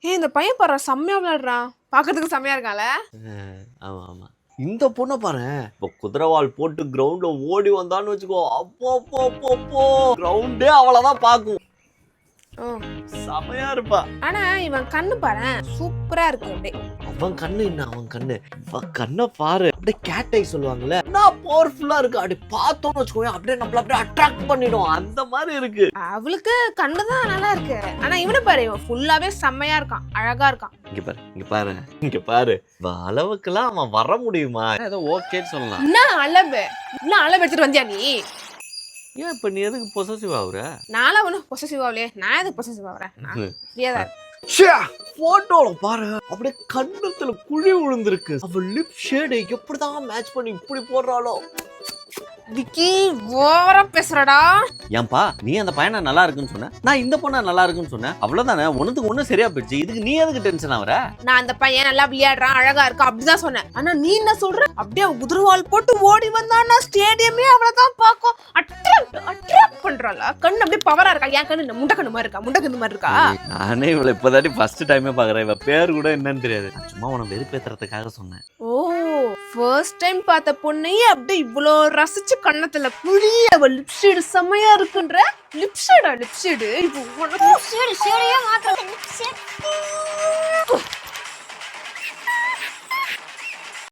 இந்த பையன் பாரு செம்மையா விளையாடுறான், பாக்குறதுக்கு செம்மையா இருக்கான்ல. ஆமா ஆமா. இந்த பொண்ணை பாரு, இப்போ குதிரைவால் போட்டு கிரவுண்ட்ல ஓடி வந்தான்னு வச்சுக்கோ, அப்போ அப்போ அப்போ அப்போ கிரவுண்டே அவளதான் பாக்கும். செமையா இருப்பா. ஆனா இவன் கண்ணு பாரு சூப்பரா இருக்கு. அப்படியே அவன் கண்ணு என்ன, அவன் கண்ணு கண்ணை பாரு, அப்படியே கேட் ஐ சொல்லுவாங்கல்ல, நான் பவர்ஃபுல்லா இருக்கு. அப்படி பார்த்தோம்னு வச்சுக்கோங்க, அப்படியே நம்மள அப்படியே அட்ராக்ட் பண்ணிடும், அந்த மாதிரி இருக்கு. அவளுக்கு கண்ணுதான் நல்லா இருக்கு. ஆனா இவனை பாரு, இவன் ஃபுல்லாவே செம்மையா இருக்கான், அழகா இருக்கான். இங்க பாரு இங்க பாரு இங்க பாரு, அளவுக்குலாம் அவன் வர முடியுமா? ஏதோ ஓகேன்னு சொல்லலாம். என்ன அளவு, என்ன அளவு எடுத்துட்டு வந்தியா நீ? ஏன் இப்ப நீ எதுக்கு பொசசிவ் ஆகுற? நானும் ஒன்னும் பொசசிவ் ஆகலையே. நான் எதுக்கு பொசசிவ் ஆகுறேன்? போட்டோல பாரு, அப்படியே கண்ணத்துல குழி விழுந்திருக்கு. அவ லிப் ஷேடை எப்படிதான் மேட்ச் பண்ணி இப்படி போடுறாளோ. விக்கி ஓவரா பேசுறடா. ஏன்பா நீ அந்த பையனை நல்லா இருக்குன்னு சொன்ன, நான் இந்த பொண்ணை நல்லா இருக்குன்னு சொன்னேன், அவ்வளவுதானே. ஒண்ணுக்கு ஒண்ணு சரியா போயிடுச்சு. இதுக்கு நீ எதுக்கு டென்ஷன் ஆகுற? நான் அந்த பையன் நல்லா விளையாடுறான், அழகா இருக்கா அப்படிதான் சொன்னேன். ஆனா நீ என்ன சொல்ற? அப்படியே குதிரவால் போட்டு ஓடி வந்தான்னா ஸ்டேடியமே அவளதான் பாக்கும். அட்ராக்ட் பண்றாளா? கண்ணு அப்படியே பவரா இருக்கா. என் கண்ணு முண்டை கண்ணு மாதிரி இருக்கா, முண்டை கண்ணு மாதிரி இருக்கா. நானே இவளை இப்பதாட்டி ஃபர்ஸ்ட் டைமே பாக்குறேன். இவ பேர் கூட என்னன்னு தெரியாது. சும்மா உன வெறுப்பேத்துறதுக்காக சொன்னேன். ஓ, ஃபர்ஸ்ட் டைம் பார்த்த பொண்ணையே அப்படியே இவ்வளோ ரசிச்சு கண்ணத்துல புளி அவ லிப்ஷேடு செம்மையா இருக்குன்ற. லிப்ஷேடா லிப்ஷேடு இப்போ லிப்ஷேடு மாத்திரம்